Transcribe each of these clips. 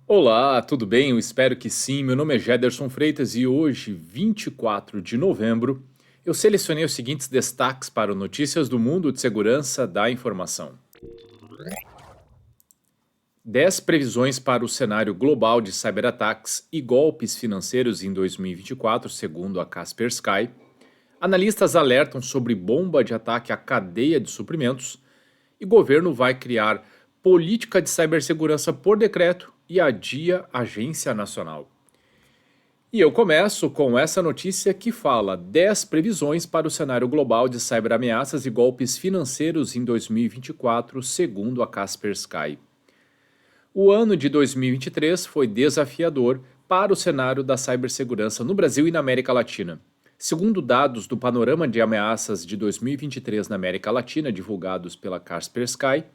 Olá, tudo bem? Eu espero que sim. Meu nome é Gederson Freitas e hoje, 24 de novembro, eu selecionei os seguintes destaques para o Notícias do Mundo de Segurança da Informação. 10 previsões para o cenário global de cyberataques e golpes financeiros em 2024, segundo a Kaspersky. Analistas alertam sobre bomba de ataque à cadeia de suprimentos e governo vai criar política de cibersegurança por decreto e adia Agência Nacional. E eu começo com essa notícia que fala 10 previsões para o cenário global de cyberameaças e golpes financeiros em 2024, segundo a Kaspersky. O ano de 2023 foi desafiador para o cenário da cibersegurança no Brasil e na América Latina. Segundo dados do Panorama de Ameaças de 2023 na América Latina, divulgados pela Kaspersky,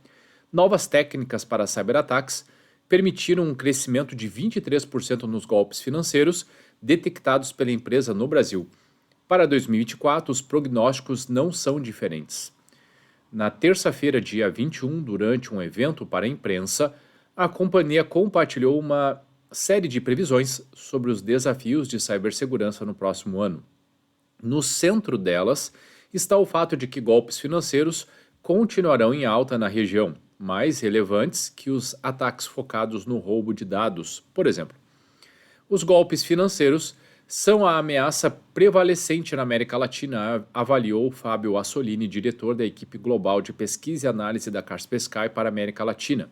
novas técnicas para cyberataques permitiram um crescimento de 23% nos golpes financeiros detectados pela empresa no Brasil. Para 2024, os prognósticos não são diferentes. Na terça-feira, dia 21, durante um evento para a imprensa, a companhia compartilhou uma série de previsões sobre os desafios de cibersegurança no próximo ano. No centro delas está o fato de que golpes financeiros continuarão em alta na região, mais relevantes que os ataques focados no roubo de dados, por exemplo. Os golpes financeiros são a ameaça prevalecente na América Latina, avaliou Fábio Assolini, diretor da equipe global de pesquisa e análise da Kaspersky para a América Latina.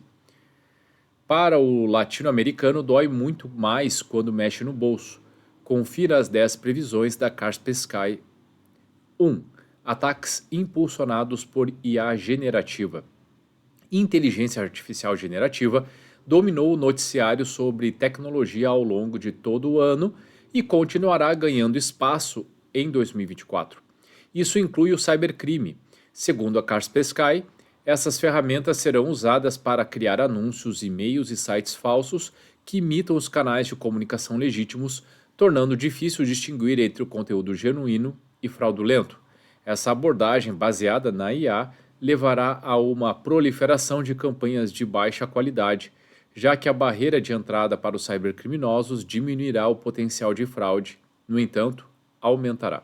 Para o latino-americano, dói muito mais quando mexe no bolso. Confira as 10 previsões da Kaspersky. 1. Ataques impulsionados por IA generativa. Inteligência artificial generativa dominou o noticiário sobre tecnologia ao longo de todo o ano e continuará ganhando espaço em 2024. Isso inclui o cybercrime. Segundo a Kaspersky, essas ferramentas serão usadas para criar anúncios, e-mails e sites falsos que imitam os canais de comunicação legítimos, tornando difícil distinguir entre o conteúdo genuíno e fraudulento. Essa abordagem baseada na IA levará a uma proliferação de campanhas de baixa qualidade, já que a barreira de entrada para os cybercriminosos diminuirá o potencial de fraude, no entanto, aumentará.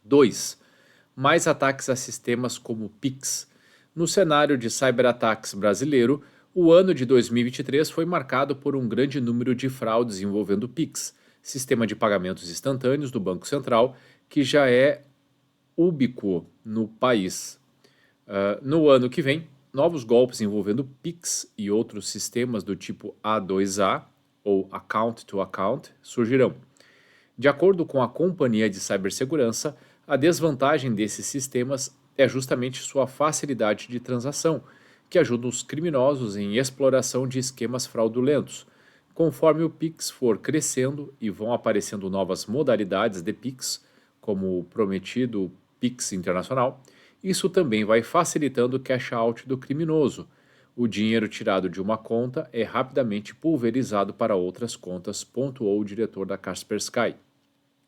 2. Mais ataques a sistemas como Pix. No cenário de cyberataques brasileiro, o ano de 2023 foi marcado por um grande número de fraudes envolvendo Pix, sistema de pagamentos instantâneos do Banco Central, que já é ubíquo no país. No ano que vem, novos golpes envolvendo Pix e outros sistemas do tipo A2A ou Account to Account surgirão. De acordo com a companhia de cibersegurança, a desvantagem desses sistemas é justamente sua facilidade de transação, que ajuda os criminosos em exploração de esquemas fraudulentos. Conforme o Pix for crescendo e vão aparecendo novas modalidades de Pix, como o prometido Pix Internacional, isso também vai facilitando o cash out do criminoso. O dinheiro tirado de uma conta é rapidamente pulverizado para outras contas, pontuou o diretor da Kaspersky.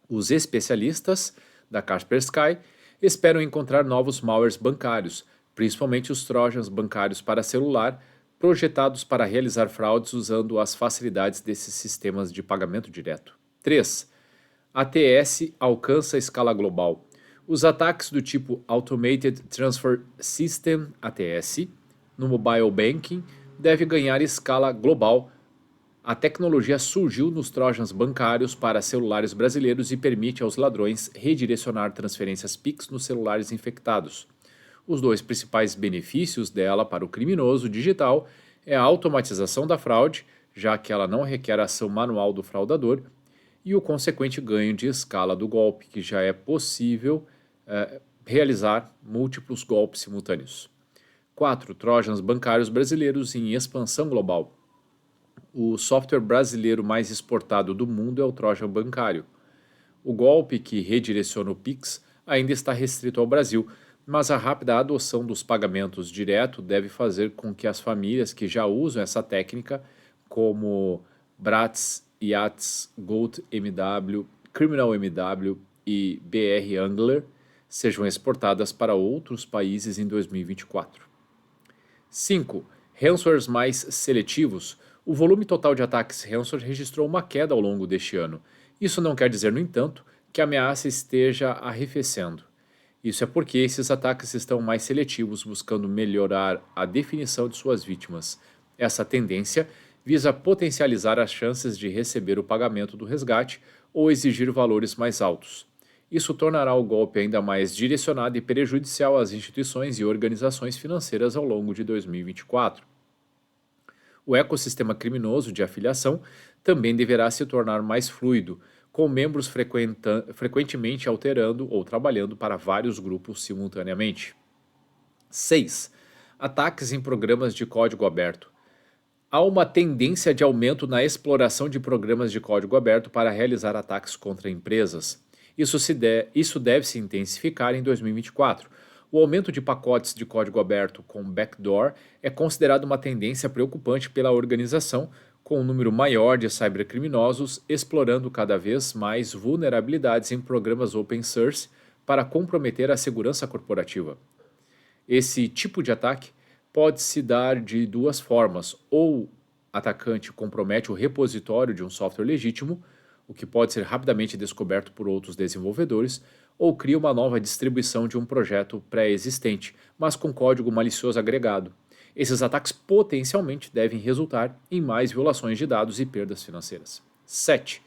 Os especialistas da Kaspersky esperam encontrar novos malwares bancários, principalmente os trojans bancários para celular, projetados para realizar fraudes usando as facilidades desses sistemas de pagamento direto. 3. ATS alcança escala global. Os ataques do tipo Automated Transfer System, ATS, no mobile banking, devem ganhar escala global. A tecnologia surgiu nos trojans bancários para celulares brasileiros e permite aos ladrões redirecionar transferências Pix nos celulares infectados. Os dois principais benefícios dela para o criminoso digital é a automatização da fraude, já que ela não requer ação manual do fraudador, e o consequente ganho de escala do golpe, que já é possível realizar múltiplos golpes simultâneos. 4. Trojans bancários brasileiros em expansão global. O software brasileiro mais exportado do mundo é o Trojan bancário. O golpe que redireciona o Pix ainda está restrito ao Brasil, mas a rápida adoção dos pagamentos direto deve fazer com que as famílias que já usam essa técnica, como Bratz, Yachts, Gold MW, Criminal MW e BR Angler, sejam exportadas para outros países em 2024. 5. Ransomwares mais seletivos. O volume total de ataques ransomware registrou uma queda ao longo deste ano. Isso não quer dizer, no entanto, que a ameaça esteja arrefecendo. Isso é porque esses ataques estão mais seletivos, buscando melhorar a definição de suas vítimas. Essa tendência visa potencializar as chances de receber o pagamento do resgate ou exigir valores mais altos. Isso tornará o golpe ainda mais direcionado e prejudicial às instituições e organizações financeiras ao longo de 2024. O ecossistema criminoso de afiliação também deverá se tornar mais fluido, com membros frequentemente alterando ou trabalhando para vários grupos simultaneamente. 6. Ataques em programas de código aberto. Há uma tendência de aumento na exploração de programas de código aberto para realizar ataques contra empresas. Isso deve se intensificar em 2024. O aumento de pacotes de código aberto com backdoor é considerado uma tendência preocupante pela organização, com um número maior de cybercriminosos explorando cada vez mais vulnerabilidades em programas open source para comprometer a segurança corporativa. Esse tipo de ataque pode se dar de duas formas: ou o atacante compromete o repositório de um software legítimo, o que pode ser rapidamente descoberto por outros desenvolvedores, ou cria uma nova distribuição de um projeto pré-existente, mas com código malicioso agregado. Esses ataques potencialmente devem resultar em mais violações de dados e perdas financeiras. 7.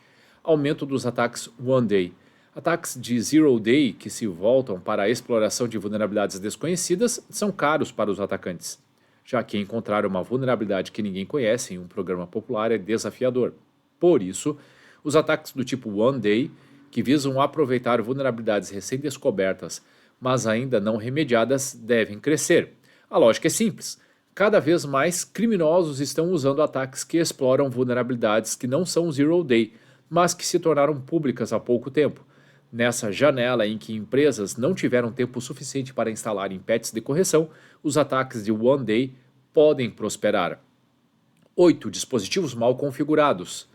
Aumento dos ataques One Day. Ataques de Zero Day que se voltam para a exploração de vulnerabilidades desconhecidas são caros para os atacantes, já que encontrar uma vulnerabilidade que ninguém conhece em um programa popular é desafiador. Por isso, os ataques do tipo One Day, que visam aproveitar vulnerabilidades recém-descobertas, mas ainda não remediadas, devem crescer. A lógica é simples. Cada vez mais criminosos estão usando ataques que exploram vulnerabilidades que não são Zero Day, mas que se tornaram públicas há pouco tempo. Nessa janela em que empresas não tiveram tempo suficiente para instalarem patches de correção, os ataques de One Day podem prosperar. 8. Dispositivos mal configurados.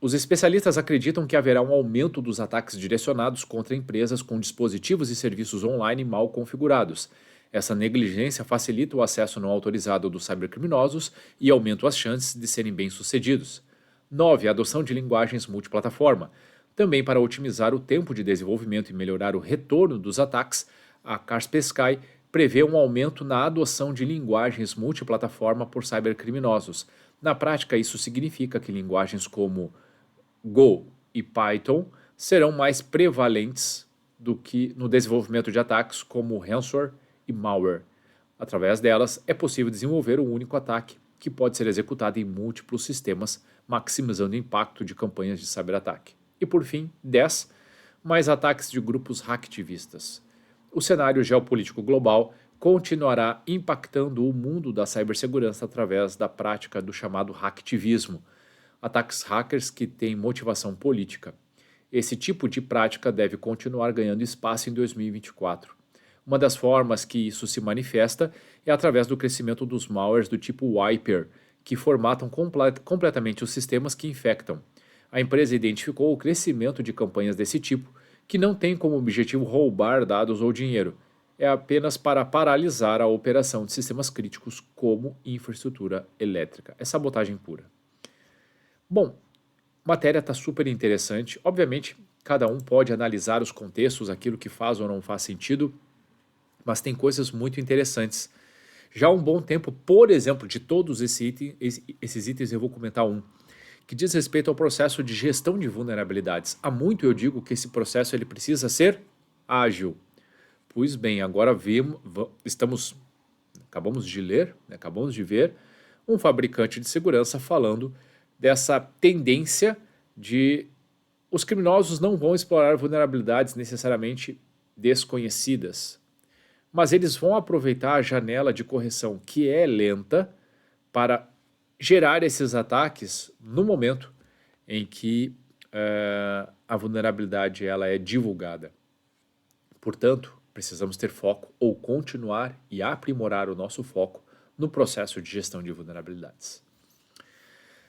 Os especialistas acreditam que haverá um aumento dos ataques direcionados contra empresas com dispositivos e serviços online mal configurados. Essa negligência facilita o acesso não autorizado dos cybercriminosos e aumenta as chances de serem bem-sucedidos. 9. A adoção de linguagens multiplataforma. Também para otimizar o tempo de desenvolvimento e melhorar o retorno dos ataques, a Kaspersky prevê um aumento na adoção de linguagens multiplataforma por cybercriminosos. Na prática, isso significa que linguagens como Go e Python serão mais prevalentes do que no desenvolvimento de ataques como ransomware e malware. Através delas, é possível desenvolver um único ataque que pode ser executado em múltiplos sistemas, maximizando o impacto de campanhas de cyberataque. E por fim, 10. Mais ataques de grupos hacktivistas. O cenário geopolítico global continuará impactando o mundo da cibersegurança através da prática do chamado hacktivismo, ataques hackers que têm motivação política. Esse tipo de prática deve continuar ganhando espaço em 2024. Uma das formas que isso se manifesta é através do crescimento dos malwares do tipo Wiper, que formatam completamente os sistemas que infectam. A empresa identificou o crescimento de campanhas desse tipo, que não tem como objetivo roubar dados ou dinheiro, é apenas para paralisar a operação de sistemas críticos como infraestrutura elétrica. É sabotagem pura. Bom, a matéria está super interessante. Obviamente, cada um pode analisar os contextos, aquilo que faz ou não faz sentido, mas tem coisas muito interessantes. Já há um bom tempo, por exemplo, de todos esses itens, eu vou comentar um, que diz respeito ao processo de gestão de vulnerabilidades. Há muito eu digo que esse processo ele precisa ser ágil. Pois bem, agora acabamos de ler, acabamos de ver um fabricante de segurança falando dessa tendência de os criminosos não vão explorar vulnerabilidades necessariamente desconhecidas, mas eles vão aproveitar a janela de correção que é lenta para gerar esses ataques no momento em que a vulnerabilidade ela é divulgada. Portanto, precisamos ter foco ou continuar e aprimorar o nosso foco no processo de gestão de vulnerabilidades.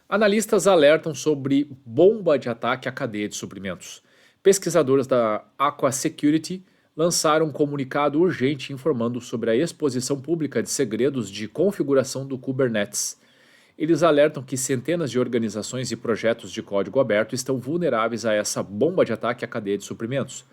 Analistas alertam sobre bomba de ataque à cadeia de suprimentos. Pesquisadores da Aqua Security lançaram um comunicado urgente informando sobre a exposição pública de segredos de configuração do Kubernetes. Eles alertam que centenas de organizações e projetos de código aberto estão vulneráveis a essa bomba de ataque à cadeia de suprimentos.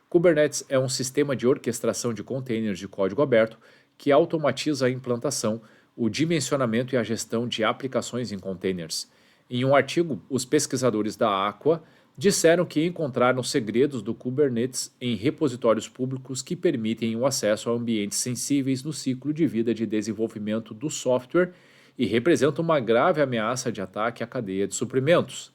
Kubernetes é um sistema de orquestração de containers de código aberto que automatiza a implantação, o dimensionamento e a gestão de aplicações em containers. Em um artigo, os pesquisadores da Aqua disseram que encontraram segredos do Kubernetes em repositórios públicos que permitem o acesso a ambientes sensíveis no ciclo de vida de desenvolvimento do software e representam uma grave ameaça de ataque à cadeia de suprimentos.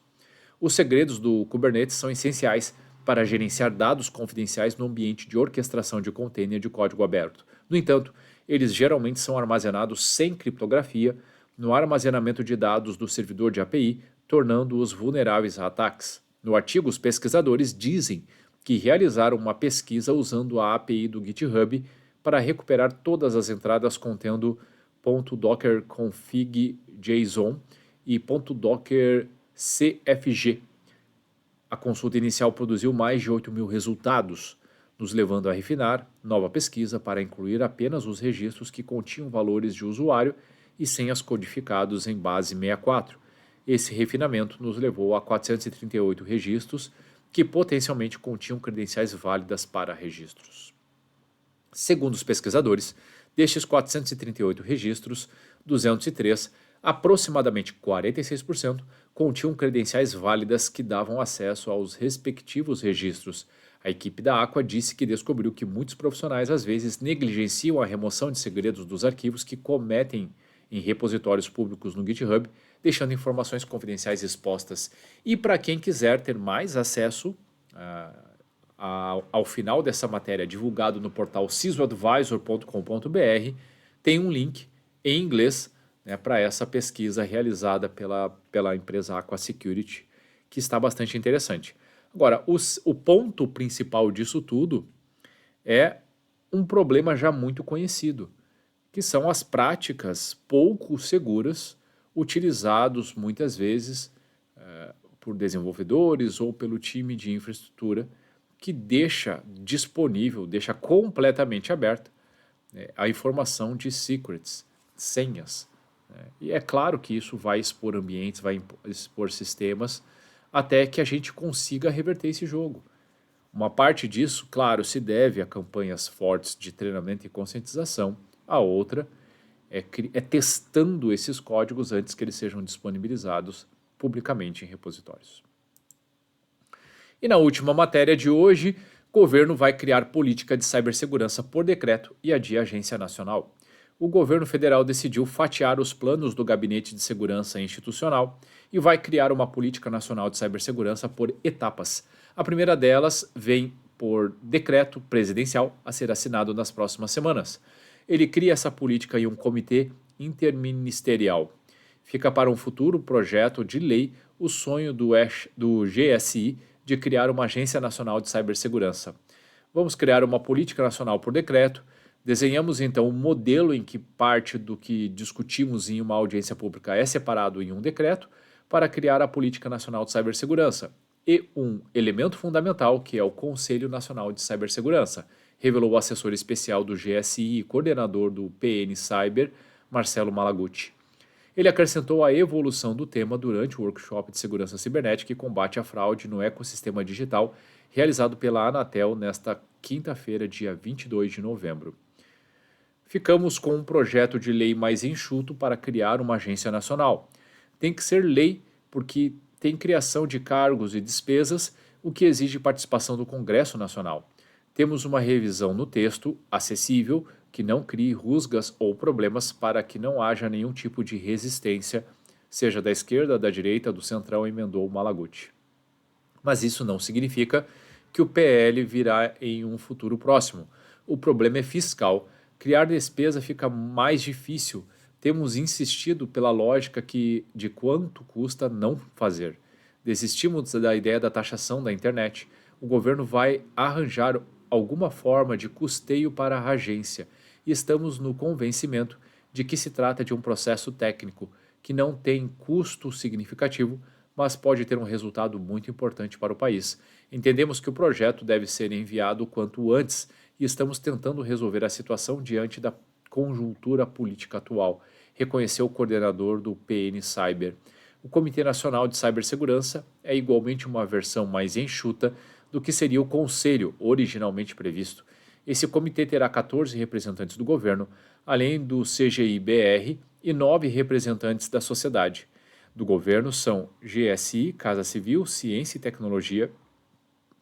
Os segredos do Kubernetes são essenciais para gerenciar dados confidenciais no ambiente de orquestração de container de código aberto. No entanto, eles geralmente são armazenados sem criptografia no armazenamento de dados do servidor de API, tornando-os vulneráveis a ataques. No artigo, os pesquisadores dizem que realizaram uma pesquisa usando a API do GitHub para recuperar todas as entradas contendo .dockerconfig.json e .dockercfg. A consulta inicial produziu mais de 8.000 resultados, nos levando a refinar nova pesquisa para incluir apenas os registros que continham valores de usuário e senhas codificados em base 64. Esse refinamento nos levou a 438 registros que potencialmente continham credenciais válidas para registros. Segundo os pesquisadores, destes 438 registros, 203, aproximadamente 46%, continham credenciais válidas que davam acesso aos respectivos registros. A equipe da Aqua disse que descobriu que muitos profissionais às vezes negligenciam a remoção de segredos dos arquivos que cometem em repositórios públicos no GitHub, deixando informações confidenciais expostas. E para quem quiser ter mais acesso ao final dessa matéria divulgado no portal cisoadvisor.com.br, tem um link em inglês, né, para essa pesquisa realizada pela empresa Aqua Security, que está bastante interessante. Agora, o ponto principal disso tudo é um problema já muito conhecido, que são as práticas pouco seguras utilizados muitas vezes por desenvolvedores ou pelo time de infraestrutura, que deixa disponível, deixa completamente aberta, né, a informação de secrets, senhas. Né? E é claro que isso vai expor ambientes, vai expor sistemas, até que a gente consiga reverter esse jogo. Uma parte disso, claro, se deve a campanhas fortes de treinamento e conscientização, a outra é testando esses códigos antes que eles sejam disponibilizados publicamente em repositórios. E na última matéria de hoje, o governo vai criar política de cibersegurança por decreto e adia a Agência Nacional. O governo federal decidiu fatiar os planos do Gabinete de Segurança Institucional e vai criar uma política nacional de cibersegurança por etapas. A primeira delas vem por decreto presidencial a ser assinado nas próximas semanas. Ele cria essa política em um comitê interministerial. Fica para um futuro projeto de lei o sonho do GSI de criar uma Agência Nacional de Cibersegurança. Vamos criar uma política nacional por decreto. Desenhamos então um modelo em que parte do que discutimos em uma audiência pública é separado em um decreto para criar a Política Nacional de Cibersegurança e um elemento fundamental que é o Conselho Nacional de Cibersegurança, revelou o assessor especial do GSI e coordenador do PN Cyber, Marcelo Malaguti. Ele acrescentou a evolução do tema durante o workshop de segurança cibernética e combate à fraude no ecossistema digital, realizado pela Anatel nesta quinta-feira, dia 22 de novembro. Ficamos com um projeto de lei mais enxuto para criar uma agência nacional. Tem que ser lei porque tem criação de cargos e despesas, o que exige participação do Congresso Nacional. Temos uma revisão no texto, acessível, que não crie rusgas ou problemas para que não haja nenhum tipo de resistência, seja da esquerda, da direita, do centrão, emendou Malaguti. Mas isso não significa que o PL virá em um futuro próximo. O problema é fiscal. Criar despesa fica mais difícil. Temos insistido pela lógica de quanto custa não fazer. Desistimos da ideia da taxação da internet. O governo vai arranjar alguma forma de custeio para a agência e estamos no convencimento de que se trata de um processo técnico que não tem custo significativo, mas pode ter um resultado muito importante para o país. Entendemos que o projeto deve ser enviado o quanto antes e estamos tentando resolver a situação diante da conjuntura política atual. reconheceu o coordenador do PN Cyber. O Comitê Nacional de Cibersegurança é igualmente uma versão mais enxuta do que seria o conselho originalmente previsto. Esse comitê terá 14 representantes do governo, além do CGI-BR e 9 representantes da sociedade. Do governo são GSI, Casa Civil, Ciência e Tecnologia,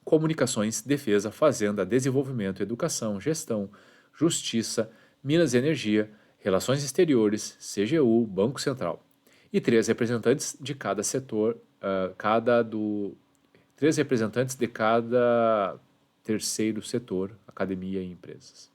Comunicações, Defesa, Fazenda, Desenvolvimento, Educação, Gestão, Justiça, Minas e Energia, Relações Exteriores, CGU, Banco Central. E 3 representantes de cada setor, três representantes de cada terceiro setor, academia e empresas.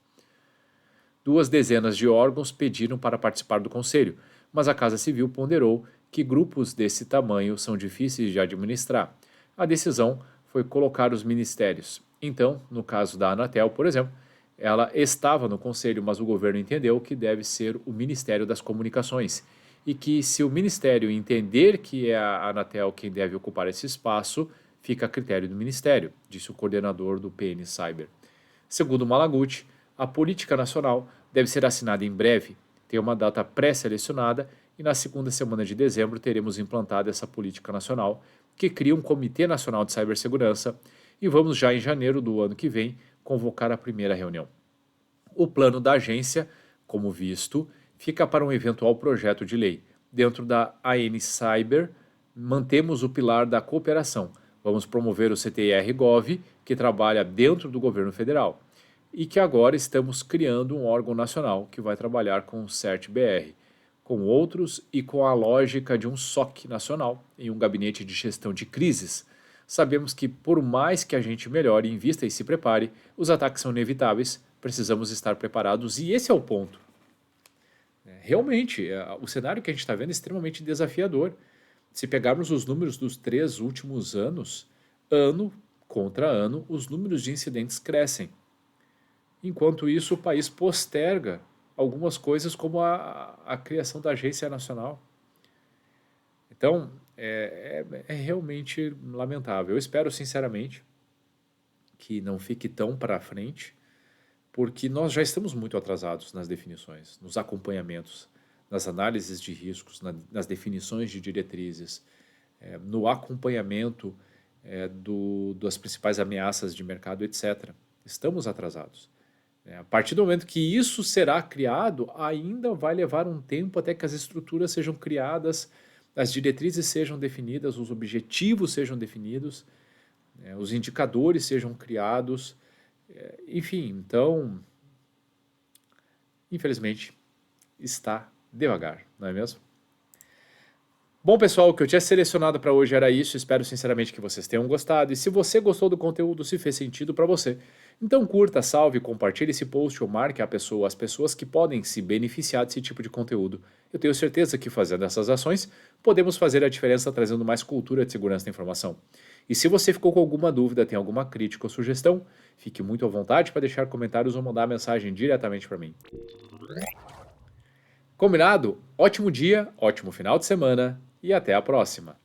2 dezenas de órgãos pediram para participar do conselho, mas a Casa Civil ponderou que grupos desse tamanho são difíceis de administrar. A decisão foi colocar os ministérios. Então, no caso da Anatel, por exemplo, ela estava no conselho, mas o governo entendeu que deve ser o Ministério das Comunicações e que se o ministério entender que é a Anatel quem deve ocupar esse espaço, fica a critério do ministério, disse o coordenador do PN Cyber. Segundo Malaguti, a política nacional deve ser assinada em breve, tem uma data pré-selecionada e na segunda semana de dezembro teremos implantada essa política nacional, que cria um Comitê Nacional de Cibersegurança e vamos já em janeiro do ano que vem convocar a primeira reunião. O plano da agência, como visto, fica para um eventual projeto de lei. Dentro da AN Cyber, mantemos o pilar da cooperação. Vamos promover o CTR-Gov, que trabalha dentro do governo federal, e que agora estamos criando um órgão nacional que vai trabalhar com o CERT-BR, com outros e com a lógica de um SOC nacional em um gabinete de gestão de crises. Sabemos que por mais que a gente melhore, invista e se prepare, os ataques são inevitáveis, precisamos estar preparados e esse é o ponto. Realmente, o cenário que a gente está vendo é extremamente desafiador. Se pegarmos os números dos 3 últimos anos, ano contra ano, os números de incidentes crescem. Enquanto isso, o país posterga algumas coisas como a criação da Agência Nacional. Então, é realmente lamentável. Eu espero, sinceramente, que não fique tão para frente, porque nós já estamos muito atrasados nas definições, nos acompanhamentos, nas análises de riscos, nas definições de diretrizes, no acompanhamento das principais ameaças de mercado, etc. Estamos atrasados. A partir do momento que isso será criado, ainda vai levar um tempo até que as estruturas sejam criadas, as diretrizes sejam definidas, os objetivos sejam definidos, os indicadores sejam criados, enfim, então, infelizmente, está devagar, não é mesmo? Bom, pessoal, o que eu tinha selecionado para hoje era isso. Espero sinceramente que vocês tenham gostado. E se você gostou do conteúdo, se fez sentido para você, então curta, salve, compartilhe esse post ou marque as pessoas que podem se beneficiar desse tipo de conteúdo. Eu tenho certeza que fazendo essas ações, podemos fazer a diferença trazendo mais cultura de segurança da informação. E se você ficou com alguma dúvida, tem alguma crítica ou sugestão, fique muito à vontade para deixar comentários ou mandar mensagem diretamente para mim. Combinado? Ótimo dia, ótimo final de semana e até a próxima!